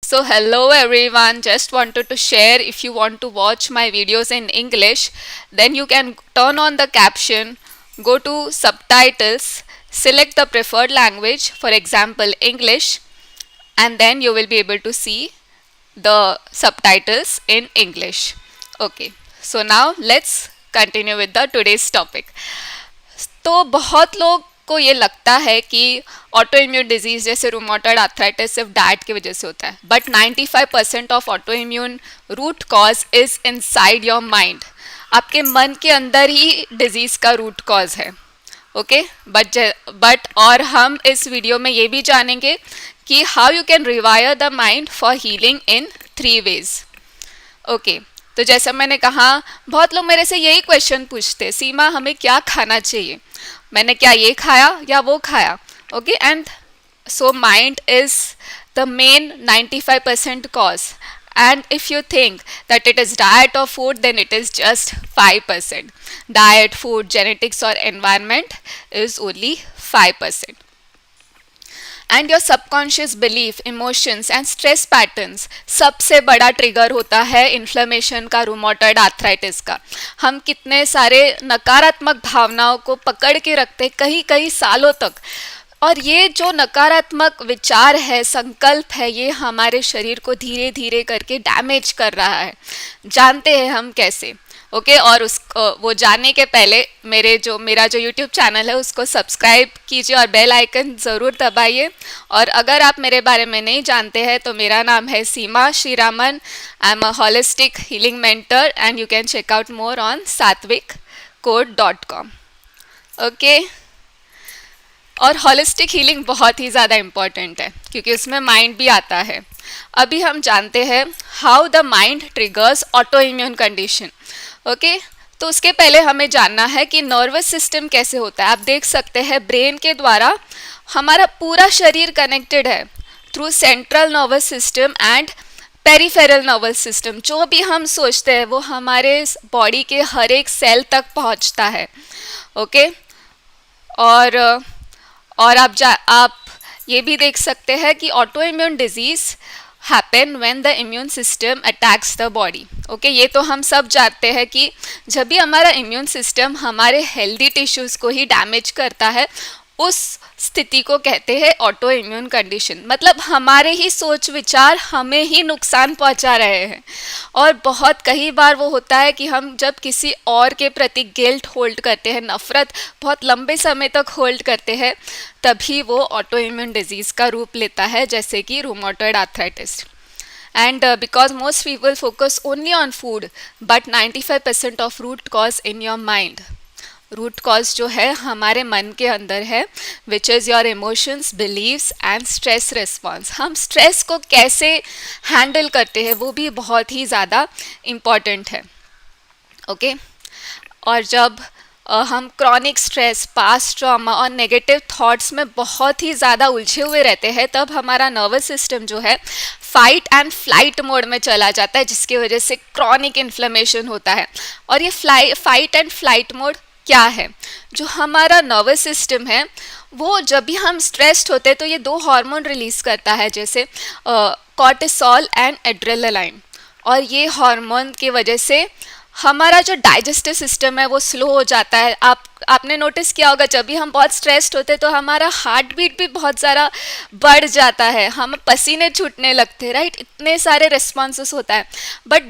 So hello everyone, just wanted to share, if you want to watch my videos in English, then you can turn on the caption, go to subtitles, select the preferred language, for example English, and then you will be able to see the subtitles in English. Okay, so now let's continue with the today's topic. तो बहुत लोग को ये लगता है कि auto immune disease जैसे rheumatoid arthritis सिर्फ डाइट की वजह से होता है, but 95% of auto immune root cause is inside your mind. आपके मन के अंदर ही डिजीज का रूट कॉज है. ओके, बट और हम इस वीडियो में ये भी जानेंगे कि how you can rewire the mind for healing in 3 ways. Okay, तो जैसा मैंने कहा, बहुत लोग मेरे से यही क्वेश्चन पूछते, सीमा हमें क्या खाना चाहिए, मैंने क्या ये खाया या वो खाया. Okay, and so mind is the main 95% cause, and if you think that it is diet or food, then it is just 5%. Diet, food, genetics or environment is only 5%. And your subconscious belief, emotions and stress patterns सबसे बड़ा trigger होता है inflammation का, rheumatoid arthritis का. हम कितने सारे नकारात्मक भावनाओं को पकड़ के रखते कई कई सालों तक, और ये जो नकारात्मक विचार है, संकल्प है, ये हमारे शरीर को धीरे धीरे करके डैमेज कर रहा है. जानते हैं हम कैसे. ओके, और वो जानने के पहले मेरा जो यूट्यूब चैनल है उसको सब्सक्राइब कीजिए और बेल आइकन ज़रूर दबाइए. और अगर आप मेरे बारे में नहीं जानते हैं तो मेरा नाम है Seema Sriraman. I am a holistic healing mentor and you can check out more on satvicode.com. Okay, और होलिस्टिक हीलिंग बहुत ही ज़्यादा इम्पॉर्टेंट है क्योंकि उसमें माइंड भी आता है. अभी हम जानते हैं how the mind triggers auto immune condition. Okay, तो उसके पहले हमें जानना है कि नर्वस सिस्टम कैसे होता है. आप देख सकते हैं ब्रेन के द्वारा हमारा पूरा शरीर कनेक्टेड है through central nervous system and peripheral nervous system. जो भी हम सोचते हैं वो हमारे बॉडी के हर एक सेल तक पहुंचता है. ओके, और आप ये भी देख सकते हैं कि auto immune disease happen when the immune system attacks the body. Okay, ये तो हम सब जानते हैं कि जब भी हमारा इम्यून सिस्टम हमारे हेल्दी टिश्यूज़ को ही डैमेज करता है, उस स्थिति को कहते हैं ऑटो इम्यून कंडीशन. मतलब हमारे ही सोच विचार हमें ही नुकसान पहुंचा रहे हैं. और बहुत कई बार वो होता है कि हम जब किसी और के प्रति गिल्ट होल्ड करते हैं, नफ़रत बहुत लंबे समय तक होल्ड करते हैं, तभी वो ऑटो इम्यून डिजीज़ का रूप लेता है, जैसे कि rheumatoid arthritis. And because most people focus only on food, but 95% of root cause in your mind. Root cause जो है हमारे मन के अंदर है, which is your emotions, beliefs and stress response. हम स्ट्रेस को कैसे हैंडल करते हैं वो भी बहुत ही ज़्यादा इम्पॉर्टेंट है. ओके, और जब हम क्रॉनिक स्ट्रेस, पास्ट ट्रॉमा और नेगेटिव थॉट्स में बहुत ही ज़्यादा उलझे हुए रहते हैं, तब हमारा नर्वस सिस्टम जो है फाइट एंड फ्लाइट मोड में चला जाता है, जिसकी वजह से क्रॉनिक इन्फ्लेमेशन होता है. और ये फाइट एंड फ्लाइट मोड क्या है? जो हमारा नर्वस सिस्टम है वो जब भी हम स्ट्रेस्ड होते हैं तो ये 2 हार्मोन रिलीज़ करता है, जैसे कॉर्टिसोल एंड एड्रेनालाइन. और ये हार्मोन की वजह से हमारा जो डाइजेस्टिव सिस्टम है वो स्लो हो जाता है. आपने नोटिस किया होगा, जब भी हम बहुत स्ट्रेस्ड होते हैं तो हमारा हार्ट बीट भी बहुत ज़्यादा बढ़ जाता है, हम पसीने छूटने लगते हैं, राइट. इतने सारे रिस्पॉन्सेस होता है, but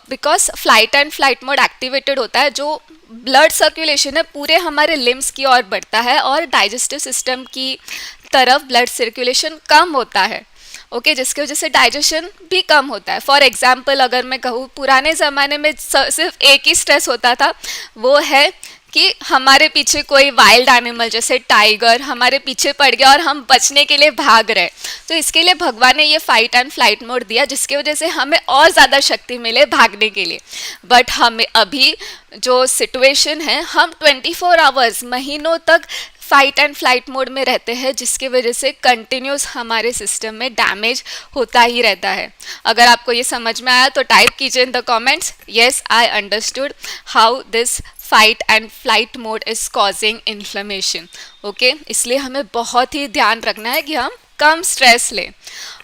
because flight and flight mode activated होता है, जो ब्लड सर्कुलेशन है पूरे हमारे लिम्स की ओर बढ़ता है और डाइजेस्टिव सिस्टम की तरफ ब्लड सर्कुलेशन कम होता है. ओके, जिसकी वजह से डाइजेशन भी कम होता है. फॉर एग्जाम्पल अगर मैं कहूँ, पुराने ज़माने में सिर्फ एक ही स्ट्रेस होता था, वो है कि हमारे पीछे कोई वाइल्ड एनिमल जैसे टाइगर हमारे पीछे पड़ गया और हम बचने के लिए भाग रहे. तो इसके लिए भगवान ने ये फाइट एंड फ्लाइट मोड दिया, जिसकी वजह से हमें और ज़्यादा शक्ति मिले भागने के लिए. बट हमें अभी जो सिचुएशन है, हम 24 आवर्स, महीनों तक फाइट एंड फ्लाइट मोड में रहते हैं, जिसकी वजह से कंटिन्यूस हमारे सिस्टम में डैमेज होता ही रहता है. अगर आपको ये समझ में आया तो टाइप कीजिए in the comments, yes I understood how this fight and flight mode is causing inflammation. Okay, इसलिए हमें बहुत ही ध्यान रखना है कि हम कम स्ट्रेस लें.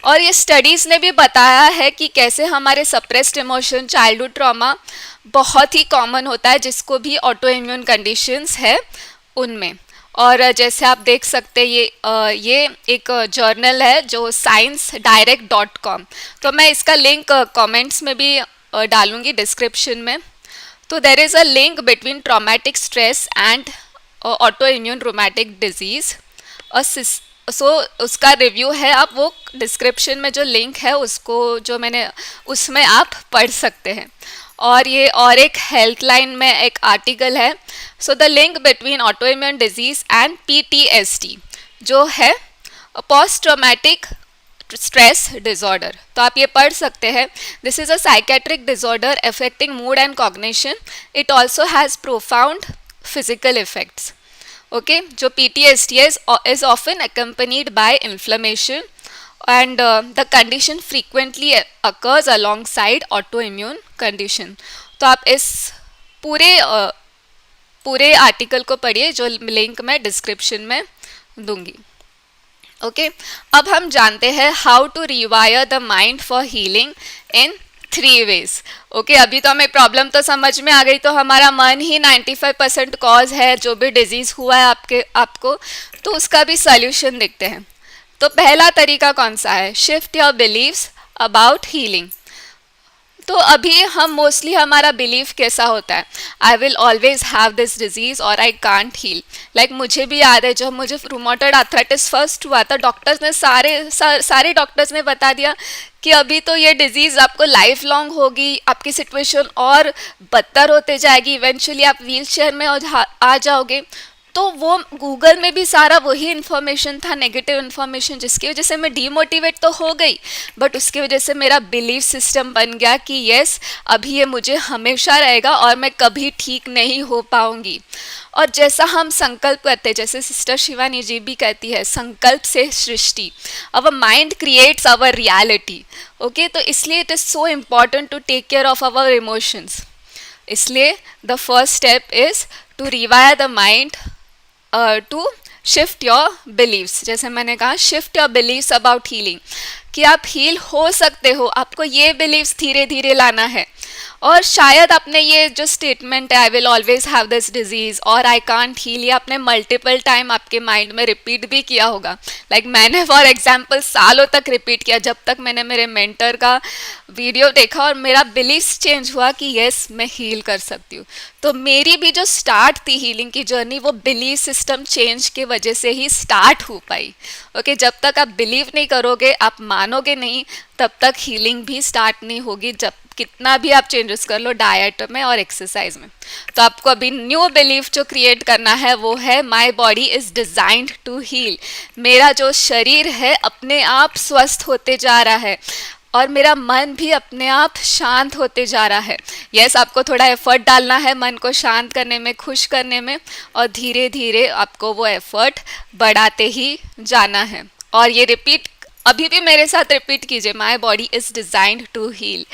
और ये स्टडीज़ ने भी बताया है कि कैसे हमारे सप्रेस्ड इमोशन, चाइल्डहुड ट्रॉमा बहुत ही कॉमन होता है जिसको भी ऑटो इम्यून कंडीशंस है उनमें। और जैसे आप देख सकते हैं ये एक जर्नल है जो sciencedirect.com, तो मैं इसका लिंक कमेंट्स में भी डालूंगी डिस्क्रिप्शन में। तो there is a link between traumatic stress and autoimmune rheumatic disease. So उसका रिव्यू है, आप वो डिस्क्रिप्शन में जो लिंक है उसको जो मैंने उसमें आप पढ़ सकते हैं। और ये और एक हेल्थ लाइन में एक आर्टिकल है, so the link between auto immune disease and PTSD जो है पोस्ट ट्रॉमेटिक स्ट्रेस डिसऑर्डर, तो आप ये पढ़ सकते हैं। This is a psychiatric disorder affecting mood and cognition, it also has profound physical effects. Okay, जो PTSD is often accompanied by inflammation and the condition frequently occurs alongside autoimmune condition। तो आप इस पूरे आर्टिकल को पढ़िए जो link मैं description में दूंगी। ओके, अब हम जानते हैं how to rewire the mind for healing in 3 ways। Okay, अभी तो हमें प्रॉब्लम तो समझ में आ गई, तो हमारा मन ही 95% कॉज है जो भी डिजीज़ हुआ है आपको, तो उसका भी सॉल्यूशन देखते हैं। तो पहला तरीका कौन सा है? Shift your beliefs about healing. तो अभी हम मोस्टली हमारा बिलीफ कैसा होता है, I will always have this disease और आई कांट हील। लाइक मुझे भी याद है जब मुझे रूमेटॉइड आर्थराइटिस फर्स्ट हुआ था, डॉक्टर्स ने सारे डॉक्टर्स ने बता दिया कि अभी तो ये डिजीज़ आपको लाइफ लॉन्ग होगी, आपकी सिचुएशन और बदतर होते जाएगी, इवेंचुअली आप व्हील चेयर में आ जाओगे। तो वो गूगल में भी सारा वही इन्फॉर्मेशन था, नेगेटिव इन्फॉर्मेशन, जिसकी वजह से मैं डीमोटिवेट तो हो गई, बट उसकी वजह से मेरा बिलीफ सिस्टम बन गया कि यस अभी ये मुझे हमेशा रहेगा और मैं कभी ठीक नहीं हो पाऊंगी। और जैसा हम संकल्प करते हैं, जैसे सिस्टर शिवानी जी भी कहती है, संकल्प से सृष्टि, our mind creates our reality. Okay, तो इसलिए it is so important to take care of our emotions. इसलिए the first step is to rewire the mind to shift your beliefs. जैसे मैंने कहा, shift your beliefs about healing, कि आप heal हो सकते हो, आपको ये बिलीव्स धीरे धीरे लाना है। और शायद आपने ये जो स्टेटमेंट है, I will always have this disease और आई कांट हील, ये आपने मल्टीपल टाइम आपके माइंड में रिपीट भी किया होगा। लाइक मैंने फॉर एग्जांपल सालों तक रिपीट किया, जब तक मैंने मेरे मेंटर का वीडियो देखा और मेरा बिलीव्स चेंज हुआ कि यस मैं हील कर सकती हूँ। तो मेरी भी जो स्टार्ट थी हीलिंग की जर्नी, वो बिलीव सिस्टम चेंज के वजह से ही स्टार्ट हो पाई। ओके, जब तक आप बिलीव नहीं करोगे, आप मानोगे नहीं, तब तक हीलिंग भी स्टार्ट नहीं होगी, जब कितना भी आप चेंजेस कर लो डाइट में और एक्सरसाइज में। तो आपको अभी न्यू बिलीफ जो क्रिएट करना है वो है, my body is designed to heal. मेरा जो शरीर है अपने आप स्वस्थ होते जा रहा है और मेरा मन भी अपने आप शांत होते जा रहा है। यस, आपको थोड़ा एफर्ट डालना है मन को शांत करने में, खुश करने में, और धीरे धीरे आपको वो एफर्ट बढ़ाते ही जाना है। और ये रिपीट अभी भी मेरे साथ रिपीट कीजिए, my body is designed to heal.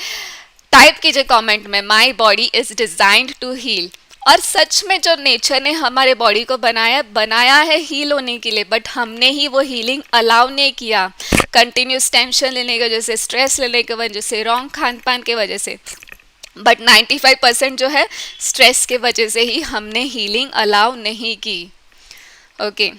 Type कीजिए कमेंट में, my body is designed to heal. और सच में जो नेचर ने हमारे बॉडी को बनाया है हील होने के लिए, बट हमने ही वो हीलिंग अलाउ नहीं किया, कंटिन्यूस टेंशन लेने की वजह से, स्ट्रेस लेने की वजह से, रॉन्ग खान पान की वजह से। बट 95% जो है स्ट्रेस के वजह से ही हमने हीलिंग अलाउ नहीं की। ओके,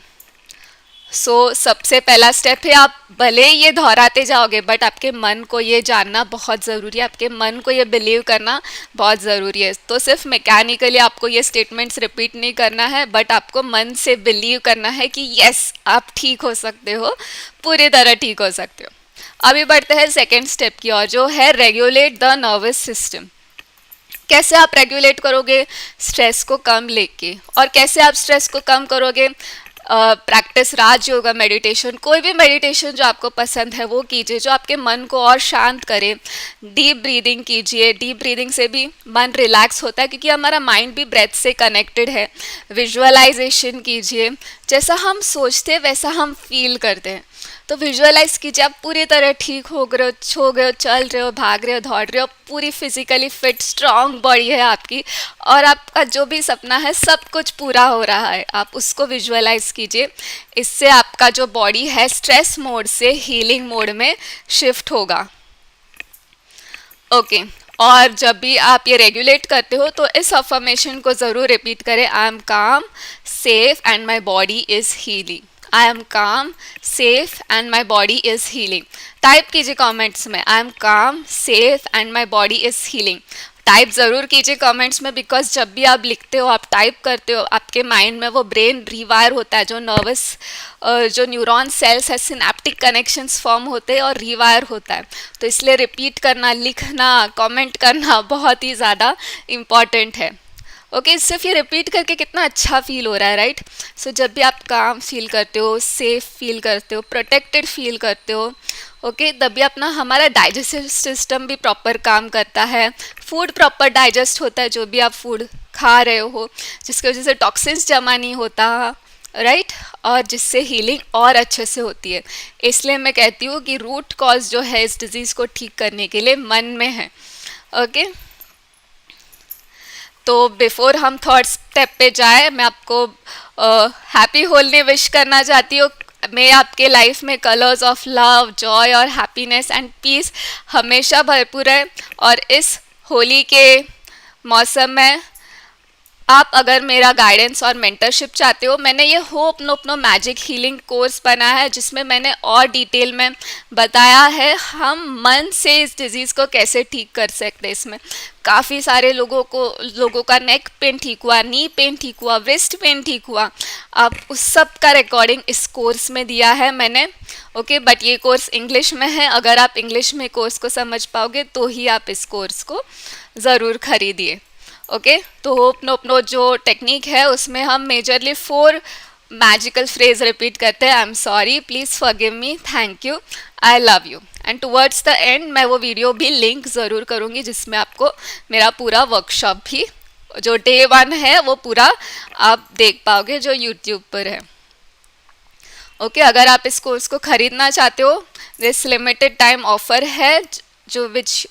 सो सबसे पहला स्टेप है, आप भले ये दोहराते जाओगे बट आपके मन को ये जानना बहुत ज़रूरी है, आपके मन को ये बिलीव करना बहुत ज़रूरी है। तो सिर्फ मैकेनिकली आपको ये स्टेटमेंट्स रिपीट नहीं करना है, बट आपको मन से बिलीव करना है कि यस आप ठीक हो सकते हो, पूरी तरह ठीक हो सकते हो। अभी बढ़ते हैं सेकेंड स्टेप की ओर, जो है रेगुलेट द नर्वस सिस्टम। कैसे आप रेगुलेट करोगे? स्ट्रेस को कम लेके। और कैसे आप स्ट्रेस को कम करोगे? प्रैक्टिस राज योगा, मेडिटेशन, कोई भी मेडिटेशन जो आपको पसंद है वो कीजिए, जो आपके मन को और शांत करे। डीप ब्रीदिंग कीजिए, डीप ब्रीदिंग से भी मन रिलैक्स होता है क्योंकि हमारा माइंड भी ब्रेथ से कनेक्टेड है। विजुअलाइजेशन कीजिए, जैसा हम सोचते हैं वैसा हम फील करते हैं। तो विजुअलाइज कीजिए आप पूरी तरह ठीक हो गए हो, सो गए हो, चल रहे हो, भाग रहे हो, दौड़ रहे हो, पूरी फिजिकली फिट स्ट्रांग बॉडी है आपकी, और आपका जो भी सपना है सब कुछ पूरा हो रहा है, आप उसको विजुअलाइज कीजिए। इससे आपका जो बॉडी है स्ट्रेस मोड से हीलिंग मोड में शिफ्ट होगा। ओके और जब भी आप ये रेगुलेट करते हो तो इस अफर्मेशन को ज़रूर रिपीट करें, I am calm safe and my body is healing. I am calm safe and my body is healing. Type कीजिए कमेंट्स में, I am calm safe and my body is healing. Type ज़रूर कीजिए comments में, because जब भी आप लिखते हो, आप टाइप करते हो, आपके माइंड में वो ब्रेन रिवायर होता है, जो नर्वस जो न्यूरॉन सेल्स है, सिनेप्टिक कनेक्शंस फॉर्म होते हैं और रिवायर होता है। तो इसलिए रिपीट करना, लिखना, कमेंट करना बहुत ही ज़्यादा इम्पॉर्टेंट है। ओके सिर्फ ये रिपीट करके कितना अच्छा फील हो रहा है, राइट? सो जब भी आप काम फील करते हो, सेफ फील करते हो, प्रोटेक्टेड फील करते हो, ओके तभी अपना हमारा डाइजेस्टिव सिस्टम भी प्रॉपर काम करता है, फूड प्रॉपर डाइजेस्ट होता है, जो भी आप फूड खा रहे हो, जिसकी वजह से टॉक्सिन्स जमा नहीं होता, राइट? और जिससे हीलिंग और अच्छे से होती है। इसलिए मैं कहती हूँ कि रूट कॉज जो है इस डिज़ीज़ को ठीक करने के लिए मन में है। ओके तो बिफोर हम थर्ड स्टेप पे जाए, मैं आपको हैप्पी होली विश करना चाहती हूँ। मैं आपके लाइफ में कलर्स ऑफ लव, जॉय और हैप्पीनेस एंड पीस हमेशा भरपूर है। और इस होली के मौसम में आप अगर मेरा गाइडेंस और मेंटरशिप चाहते हो, मैंने ये hope no magic healing course बनाया है, जिसमें मैंने और डिटेल में बताया है हम मन से इस डिज़ीज़ को कैसे ठीक कर सकते हैं। इसमें काफ़ी सारे लोगों का नेक पेन ठीक हुआ, नी पेन ठीक हुआ, वेस्ट पेन ठीक हुआ। अब उस सब का रिकॉर्डिंग इस कोर्स में दिया है मैंने। ओके बट ये कोर्स इंग्लिश में है, अगर आप इंग्लिश में कोर्स को समझ पाओगे तो ही आप इस कोर्स को ज़रूर खरीदिए। ओके तो होप नो जो टेक्निक है उसमें हम मेजरली 4 मैजिकल फ्रेज रिपीट करते हैं। I am sorry, please forgive me, thank you, I love you. And towards the end मैं वो वीडियो भी लिंक ज़रूर करूँगी, जिसमें आपको मेरा पूरा वर्कशॉप भी जो Day 1 है वो पूरा आप देख पाओगे, जो यूट्यूब पर है। ओके अगर आप इस कोर्स को ख़रीदना चाहते हो, दिस लिमिटेड टाइम ऑफर है, जो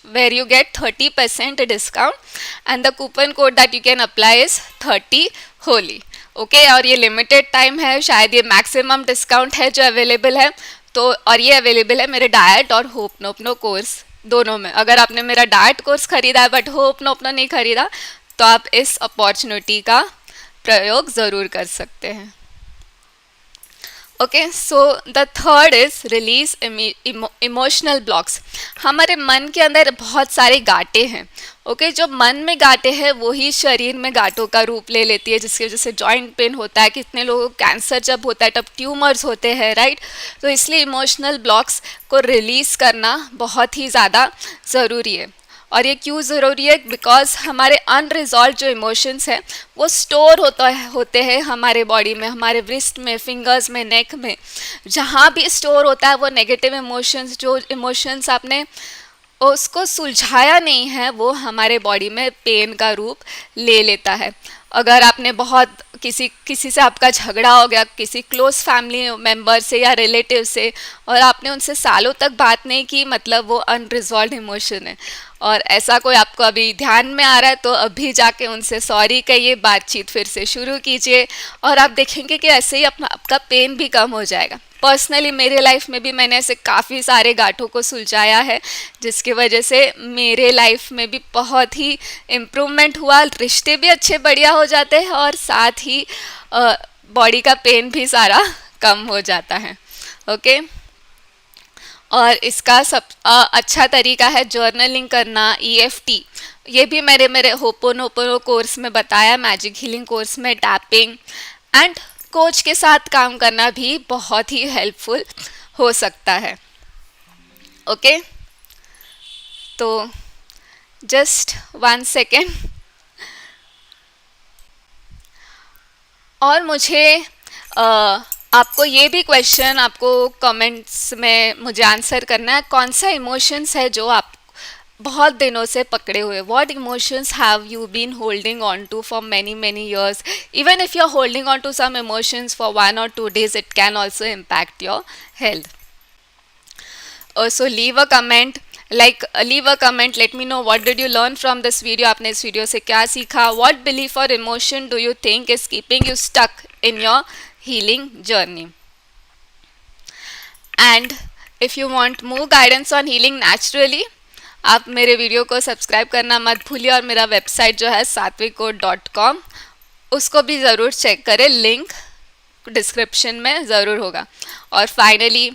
where you get 30% discount and the coupon code that you can apply is 30 Holi. Okay और ये लिमिटेड टाइम है, शायद ये मैक्सिमम डिस्काउंट है जो अवेलेबल है। तो और ये अवेलेबल है मेरे डाइट और होप नो कोर्स दोनों में। अगर आपने मेरा डाइट कोर्स खरीदा है बट होप नो नहीं खरीदा, तो आप इस अपॉर्चुनिटी का प्रयोग ज़रूर कर सकते हैं। Okay so the third is release emotional blocks. हमारे मन के अंदर बहुत सारे गांठें हैं। ओके जो मन में गांठें हैं वही शरीर में गांठों का रूप ले लेती है, जिसकी वजह से जॉइंट पेन होता है, कितने लोगों को कैंसर जब होता है तब ट्यूमर्स होते हैं, राइट? तो इसलिए इमोशनल ब्लॉक्स को रिलीज़ करना बहुत ही ज़्यादा ज़रूरी है। और ये क्यों ज़रूरी है? बिकॉज हमारे अनरिजॉल्व जो इमोशंस हैं वो स्टोर होते हैं हमारे बॉडी में, हमारे रिस्ट में, फिंगर्स में, नेक में। जहाँ भी स्टोर होता है वो नेगेटिव इमोशंस, जो इमोशंस आपने उसको सुलझाया नहीं है, वो हमारे बॉडी में पेन का रूप ले लेता है। अगर आपने बहुत किसी से आपका झगड़ा हो गया, किसी क्लोज फैमिली मेम्बर से या रिलेटिव से, और आपने उनसे सालों तक बात नहीं की, मतलब वो अनरिजॉल्व इमोशन है। और ऐसा कोई आपको अभी ध्यान में आ रहा है तो अभी जाके उनसे सॉरी कहिए, बातचीत फिर से शुरू कीजिए, और आप देखेंगे कि ऐसे ही आपका पेन भी कम हो जाएगा। पर्सनली मेरे लाइफ में भी मैंने ऐसे काफ़ी सारे गांठों को सुलझाया है, जिसकी वजह से मेरे लाइफ में भी बहुत ही इम्प्रूवमेंट हुआ, रिश्ते भी अच्छे बढ़िया हो जाते हैं, और साथ ही बॉडी का पेन भी सारा कम हो जाता है। ओके और इसका सब अच्छा तरीका है जर्नलिंग करना, EFT। ये भी मेरे होपोनोपोनो कोर्स में बताया, मैजिक हीलिंग कोर्स में टैपिंग एंड कोच के साथ काम करना भी बहुत ही हेल्पफुल हो सकता है। ओके तो जस्ट 1 सेकेंड। और मुझे आपको ये भी क्वेश्चन आपको कमेंट्स में मुझे आंसर करना है, कौन सा इमोशंस है जो आप बहुत दिनों से पकड़े हुए? What emotions have you been holding on to for many years? Even if you are holding on to some emotions for 1 or 2 days, it can also impact your health. also leave a comment, leave a comment, let me know what did you learn from this video, आपने इस video से क्या सीखा, what belief or emotion do you think is keeping you stuck in your healing journey. And if you want more guidance on healing naturally, आप मेरे video को subscribe करना मत भूलिए, और मेरा वेबसाइट जो है satvicode.com, उसको भी ज़रूर चेक करें, लिंक डिस्क्रिप्शन में ज़रूर होगा. और finally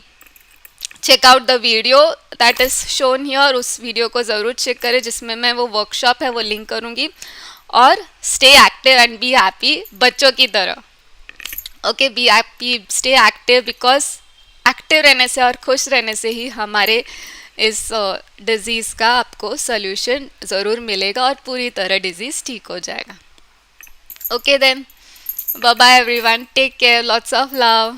check out the video that is shown here, उस वीडियो को ज़रूर चेक करें जिसमें मैं वो वर्कशॉप है वो लिंक करूँगी. और stay active and be happy, बच्चों की तरह. Okay, be happy, stay active, because active रहने से और खुश रहने से ही हमारे इस डिज़ीज़ का आपको सोल्यूशन ज़रूर मिलेगा और पूरी तरह डिज़ीज़ ठीक हो जाएगा. Okay then, bye bye everyone, take care, lots of love.